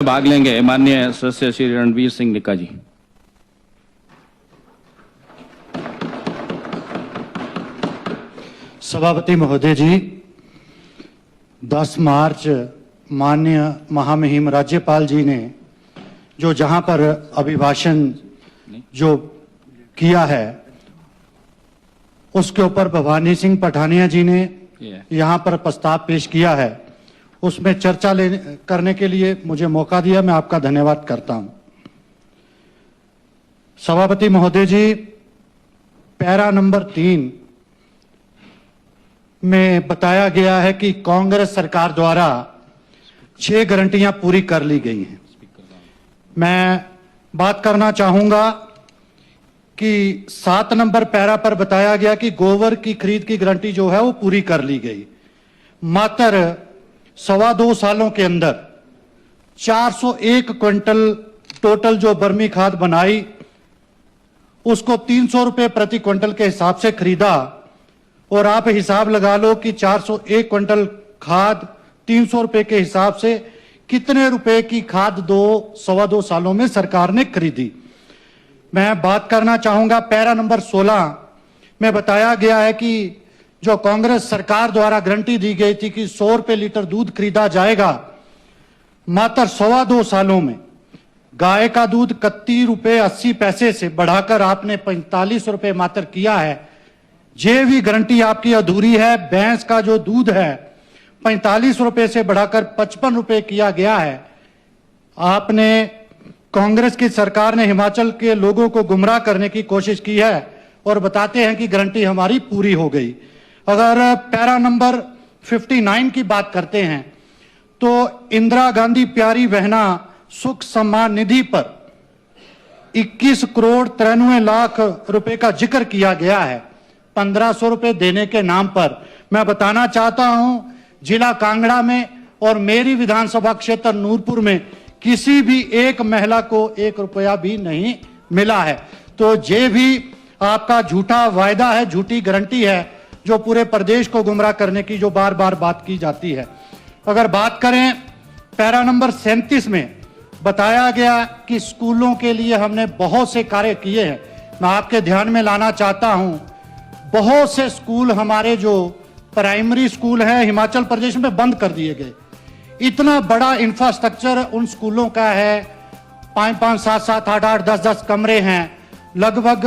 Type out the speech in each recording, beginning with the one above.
भाग लेंगे माननीय सदस्य श्री रणवीर सिंह निक्का जी। सभापति महोदय जी, 10 मार्च माननीय महामहिम राज्यपाल जी ने जो जहां पर अभिभाषण जो किया है उसके ऊपर भवानी सिंह पठानिया जी ने यहां पर प्रस्ताव पेश किया है, उसमें चर्चा करने के लिए मुझे मौका दिया, मैं आपका धन्यवाद करता हूं। सभापति महोदय जी, पैरा नंबर 3 में बताया गया है कि कांग्रेस सरकार द्वारा 6 गारंटियां पूरी कर ली गई हैं। मैं बात करना चाहूंगा कि 7 नंबर पैरा पर बताया गया कि गोबर की खरीद की गारंटी जो है वो पूरी कर ली गई। मात्र 2.25 सालों के अंदर 401 क्विंटल टोटल जो बर्मी खाद बनाई उसको 300 रुपए प्रति क्विंटल के हिसाब से खरीदा, और आप हिसाब लगा लो कि 401 क्विंटल खाद 300 रुपए के हिसाब से कितने रुपए की खाद 2.25 सालों में सरकार ने खरीदी। मैं बात करना चाहूंगा पैरा नंबर 16 में बताया गया है कि जो कांग्रेस सरकार द्वारा गारंटी दी गई थी कि 100 रुपए लीटर दूध खरीदा जाएगा, मात्र 2.25 सालों में गाय का दूध 31 रुपए 80 पैसे से बढ़ाकर आपने 45 रुपए मात्र किया है। ये भी गारंटी आपकी अधूरी है। भैंस का जो दूध है 45 रुपए से बढ़ाकर 55 रुपए किया गया है। आपने कांग्रेस की सरकार ने हिमाचल के लोगों को गुमराह करने की कोशिश की है और बताते हैं कि गारंटी हमारी पूरी हो गई। अगर पैरा नंबर 59 की बात करते हैं तो इंदिरा गांधी प्यारी बहना सुख सम्मान निधि पर 21 करोड़ 93 लाख रुपए का जिक्र किया गया है 1500 रुपए देने के नाम पर। मैं बताना चाहता हूं, जिला कांगड़ा में और मेरी विधानसभा क्षेत्र नूरपुर में किसी भी एक महिला को 1 रुपया भी नहीं मिला है। तो ये भी आपका झूठा वायदा है, झूठी गारंटी है जो पूरे प्रदेश को गुमराह करने की जो बार बार बात की जाती है। अगर बात करें पैरा नंबर 37 में बताया गया कि स्कूलों के लिए हमने बहुत से कार्य किए हैं। मैं आपके ध्यान में लाना चाहता हूं, बहुत से स्कूल हमारे जो प्राइमरी स्कूल हैं हिमाचल प्रदेश में बंद कर दिए गए। इतना बड़ा इंफ्रास्ट्रक्चर उन स्कूलों का है, 5-5, 7-7, 8-8, 10-10 कमरे हैं, लगभग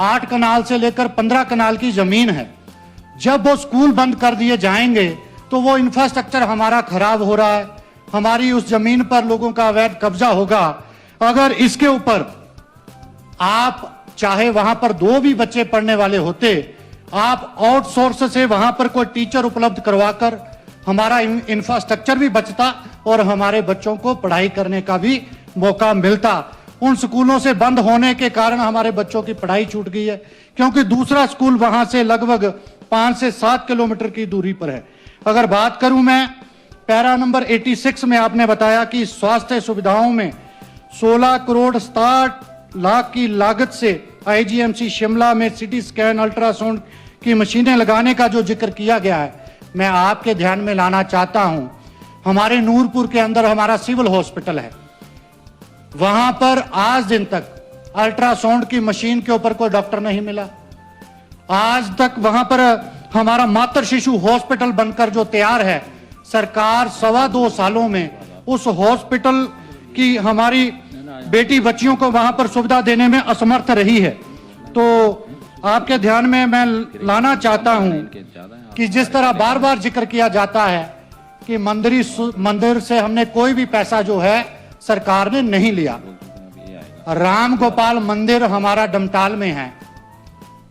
8 कनाल से लेकर 15 कनाल की जमीन है। जब वो स्कूल बंद कर दिए जाएंगे तो वो इंफ्रास्ट्रक्चर हमारा खराब हो रहा है, हमारी उस जमीन पर लोगों का अवैध कब्जा होगा। अगर इसके ऊपर आप चाहे वहां पर 2 भी बच्चे पढ़ने वाले होते, आप आउटसोर्स से वहां पर कोई टीचर उपलब्ध करवाकर हमारा इंफ्रास्ट्रक्चर भी बचता और हमारे बच्चों को पढ़ाई करने का भी मौका मिलता। उन स्कूलों से बंद होने के कारण हमारे बच्चों की पढ़ाई छूट गई है, क्योंकि दूसरा स्कूल वहां से लगभग 5 से 7 किलोमीटर की दूरी पर है। अगर बात करूं मैं पैरा नंबर 86 में आपने बताया कि स्वास्थ्य सुविधाओं में 16 करोड़ 67 लाख की लागत से आईजीएमसी शिमला में सिटी स्कैन अल्ट्रासाउंड की मशीनें लगाने का जो जिक्र किया गया है, मैं आपके ध्यान में लाना चाहता हूं, हमारे नूरपुर के अंदर हमारा सिविल हॉस्पिटल है, वहां पर आज दिन तक अल्ट्रासाउंड की मशीन के ऊपर कोई डॉक्टर नहीं मिला। आज तक वहां पर हमारा मातृ शिशु हॉस्पिटल बनकर जो तैयार है, सरकार 2.25 सालों में उस हॉस्पिटल की हमारी बेटी बच्चियों को वहां पर सुविधा देने में असमर्थ रही है। तो आपके ध्यान में मैं लाना चाहता हूं कि जिस तरह बार बार जिक्र किया जाता है कि मंदिर से हमने कोई भी पैसा जो है सरकार ने नहीं लिया। राम गोपाल मंदिर हमारा डमटाल में है,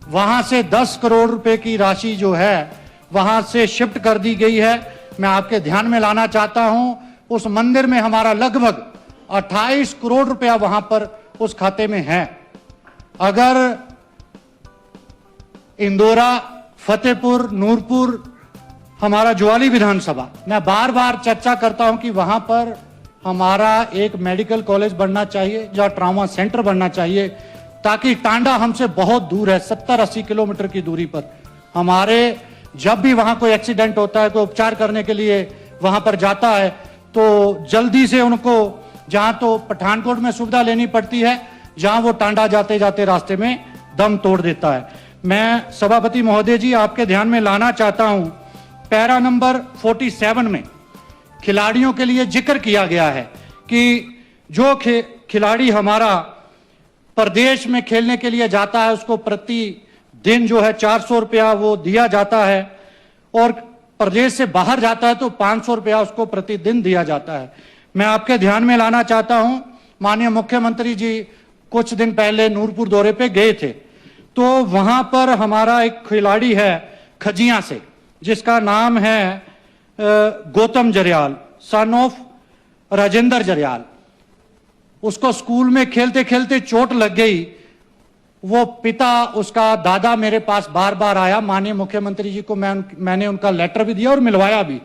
वहां से 10 करोड़ रुपए की राशि जो है वहां से शिफ्ट कर दी गई है। मैं आपके ध्यान में लाना चाहता हूं, उस मंदिर में हमारा लगभग 28 करोड़ रुपया वहां पर उस खाते में है। अगर इंदौरा, फतेहपुर, नूरपुर, हमारा ज्वाली विधानसभा, मैं बार बार चर्चा करता हूं कि वहां पर हमारा एक मेडिकल कॉलेज बनना चाहिए, जहां ट्रॉमा सेंटर बनना चाहिए, ताकि टांडा हमसे बहुत दूर है, 70-80 किलोमीटर की दूरी पर। हमारे जब भी वहां कोई एक्सीडेंट होता है, कोई उपचार करने के लिए वहां पर जाता है, तो जल्दी से उनको जहां तो पठानकोट में सुविधा लेनी पड़ती है, जहां वो टांडा जाते जाते रास्ते में दम तोड़ देता है। मैं सभापति महोदय जी आपके ध्यान में लाना चाहता हूं, पैरा नंबर 47 में खिलाड़ियों के लिए जिक्र किया गया है कि जो खिलाड़ी हमारा प्रदेश में खेलने के लिए जाता है उसको प्रति दिन जो है 400 रुपया वो दिया जाता है, और प्रदेश से बाहर जाता है तो 500 रुपया उसको प्रतिदिन दिया जाता है। मैं आपके ध्यान में लाना चाहता हूं, माननीय मुख्यमंत्री जी कुछ दिन पहले नूरपुर दौरे पे गए थे, तो वहां पर हमारा एक खिलाड़ी है खजियां से, जिसका नाम है गौतम जरियाल, सन ऑफ राजेंद्र जरियाल। उसको स्कूल में खेलते खेलते चोट लग गई। वो पिता, उसका दादा मेरे पास बार बार आया, माननीय मुख्यमंत्री जी को मैंने उनका लेटर भी दिया और मिलवाया भी।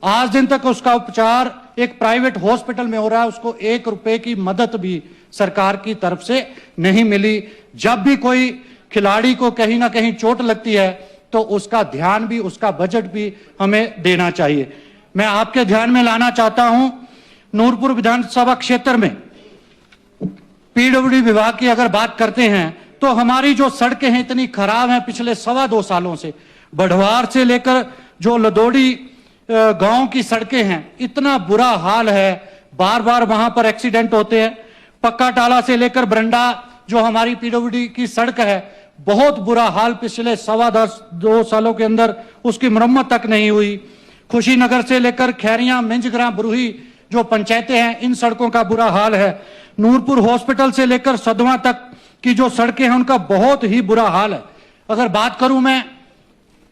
आज दिन तक उसका उपचार एक प्राइवेट हॉस्पिटल में हो रहा है, उसको 1 रुपए की मदद भी सरकार की तरफ से नहीं मिली। जब भी कोई खिलाड़ी को कहीं ना कहीं चोट लगती है तो उसका ध्यान भी, उसका बजट भी हमें देना चाहिए। मैं आपके ध्यान में लाना चाहता हूं, नूरपुर विधानसभा क्षेत्र में पीडब्ल्यूडी विभाग की अगर बात करते हैं तो हमारी जो सड़कें हैं इतनी खराब हैं पिछले 2.25 सालों से। बढ़वार से लेकर जो लदोड़ी गांव की सड़कें हैं, इतना बुरा हाल है, बार बार वहां पर एक्सीडेंट होते हैं। पक्का टाला से लेकर बरंडा जो हमारी पीडब्ल्यूडी की सड़क है, बहुत बुरा हाल, पिछले 2.25 सालों के अंदर उसकी मरम्मत तक नहीं हुई। खुशीनगर से लेकर खैरियां, मिंजग्रां, बुरुही जो पंचायतें हैं, इन सड़कों का बुरा हाल है। नूरपुर हॉस्पिटल से लेकर सदवा तक की जो सड़कें हैं उनका बहुत ही बुरा हाल है। अगर बात करूं मैं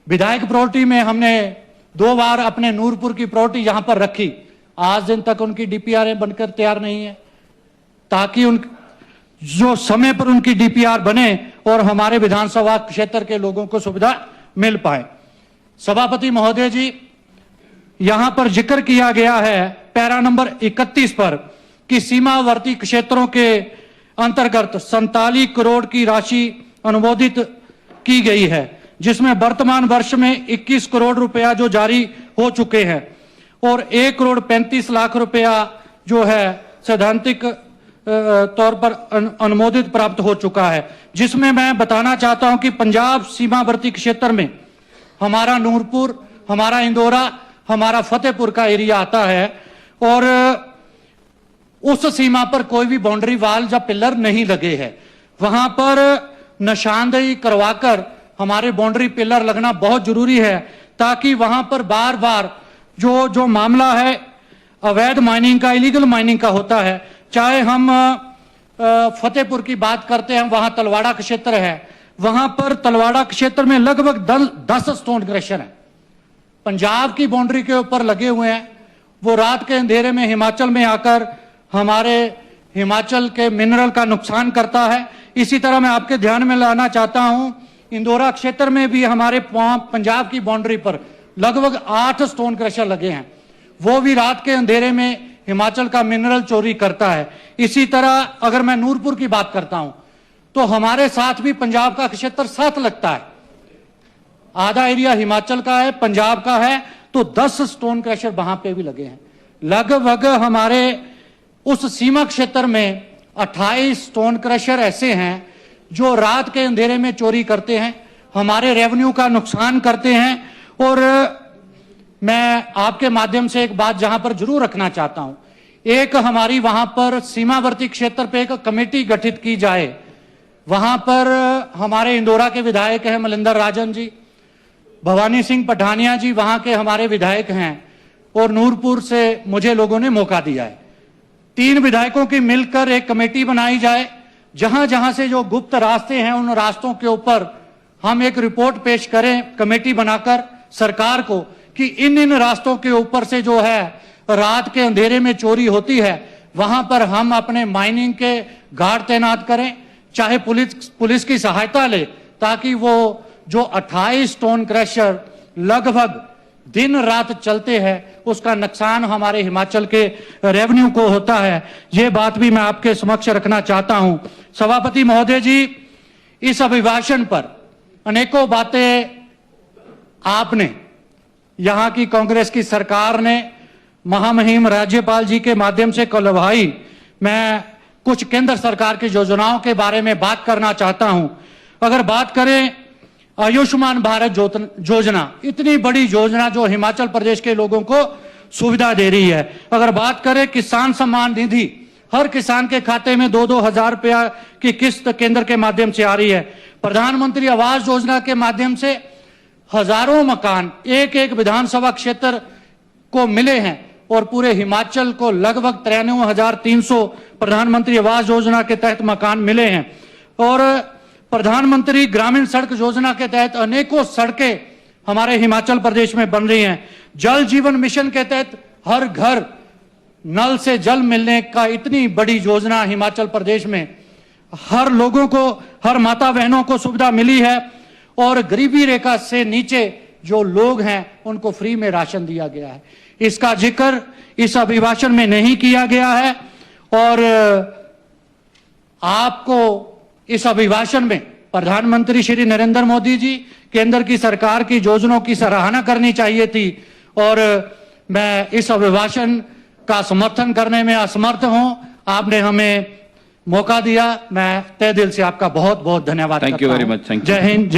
विधायक प्रॉपर्टी में, हमने 2 बार अपने नूरपुर की प्रॉपर्टी यहां पर रखी, आज दिन तक उनकी डीपीआर बनकर तैयार नहीं है, ताकि उन जो समय पर उनकी डीपीआर बने और हमारे विधानसभा क्षेत्र के लोगों को सुविधा मिल पाए। सभापति महोदय जी, यहां पर जिक्र किया गया है पैरा नंबर 31 पर कि सीमावर्ती क्षेत्रों के अंतर्गत 47 करोड़ की राशि अनुमोदित की गई है, जिसमें वर्तमान वर्ष में 21 करोड़ रुपया जो जारी हो चुके हैं और 1,35,00,000 रुपया जो है सैद्धांतिक तौर पर अनुमोदित प्राप्त हो चुका है। जिसमें मैं बताना चाहता हूं कि पंजाब सीमावर्ती क्षेत्र में हमारा नूरपुर, हमारा इंदौरा, हमारा फतेहपुर का एरिया आता है, और उस सीमा पर कोई भी बाउंड्री वाल या पिलर नहीं लगे हैं। वहां पर निशानदेही करवाकर हमारे बाउंड्री पिलर लगना बहुत जरूरी है, ताकि वहां पर बार बार जो मामला है अवैध माइनिंग का, इलीगल माइनिंग का होता है, चाहे हम फतेहपुर की बात करते हैं, वहां तलवाड़ा क्षेत्र है, वहां पर तलवाड़ा क्षेत्र में लगभग 10 स्टोन क्रशर है, पंजाब की बाउंड्री के ऊपर लगे हुए हैं। वो रात के अंधेरे में हिमाचल में आकर हमारे हिमाचल के मिनरल का नुकसान करता है। इसी तरह मैं आपके ध्यान में लाना चाहता हूं, इंदौरा क्षेत्र में भी हमारे पंजाब की बाउंड्री पर लगभग 8 स्टोन क्रशर लगे हैं, वो भी रात के अंधेरे में हिमाचल का मिनरल चोरी करता है। इसी तरह अगर मैं नूरपुर की बात करता हूं तो हमारे साथ भी पंजाब का क्षेत्र साथ लगता है, आधा एरिया हिमाचल का है, पंजाब का है, तो 10 स्टोन क्रशर वहां पे भी लगे हैं। लगभग हमारे उस सीमा क्षेत्र में 28 स्टोन क्रशर ऐसे हैं जो रात के अंधेरे में चोरी करते हैं, हमारे रेवेन्यू का नुकसान करते हैं। और मैं आपके माध्यम से एक बात जहां पर जरूर रखना चाहता हूं, एक हमारी वहां पर सीमावर्ती क्षेत्र पे एक कमेटी गठित की जाए। वहां पर हमारे इंदौरा के विधायक हैं मलिंदर राजन जी, भवानी सिंह पठानिया जी वहां के हमारे विधायक हैं, और नूरपुर से मुझे लोगों ने मौका दिया है। 3 विधायकों की मिलकर एक कमेटी बनाई जाए, जहां जहां से जो गुप्त रास्ते हैं उन रास्तों के ऊपर हम एक रिपोर्ट पेश करें कमेटी बनाकर सरकार को, कि इन रास्तों के ऊपर से जो है रात के अंधेरे में चोरी होती है, वहां पर हम अपने माइनिंग के गार्ड तैनात करें, चाहे पुलिस की सहायता ले, ताकि वो जो 28 स्टोन क्रशर लगभग दिन रात चलते हैं उसका नुकसान हमारे हिमाचल के रेवेन्यू को होता है। ये बात भी मैं आपके समक्ष रखना चाहता हूं। सभापति महोदय जी, इस अभिभाषण पर अनेकों बातें आपने, यहां की कांग्रेस की सरकार ने महामहिम राज्यपाल जी के माध्यम से कल भाई मैं कुछ केंद्र सरकार की योजनाओं के बारे में बात करना चाहता हूं। अगर बात करें आयुष्मान भारत योजना, इतनी बड़ी योजना जो हिमाचल प्रदेश के लोगों को सुविधा दे रही है। अगर बात करें किसान सम्मान निधि, हर किसान के खाते में 2-2 हजार रुपया की किस्त केंद्र के माध्यम से आ रही है। प्रधानमंत्री आवास योजना के माध्यम से हजारों मकान एक एक विधानसभा क्षेत्र को मिले हैं और पूरे हिमाचल को लगभग 93,300 प्रधानमंत्री आवास योजना के तहत मकान मिले हैं। और प्रधानमंत्री ग्रामीण सड़क योजना के तहत अनेकों सड़कें हमारे हिमाचल प्रदेश में बन रही हैं। जल जीवन मिशन के तहत हर घर नल से जल मिलने का इतनी बड़ी योजना हिमाचल प्रदेश में, हर लोगों को, हर माता बहनों को सुविधा मिली है। और गरीबी रेखा से नीचे जो लोग हैं उनको फ्री में राशन दिया गया है। इसका जिक्र इस अभिभाषण में नहीं किया गया है और आपको इस अभिभाषण में प्रधानमंत्री श्री नरेंद्र मोदी जी, केंद्र की सरकार की योजनाओं की सराहना करनी चाहिए थी और मैं इस अभिभाषण का समर्थन करने में असमर्थ हूं। आपने हमें मौका दिया, मैं तहे दिल से आपका बहुत बहुत धन्यवाद Thank you करता very हूं। much. Thank you. जय हिंद।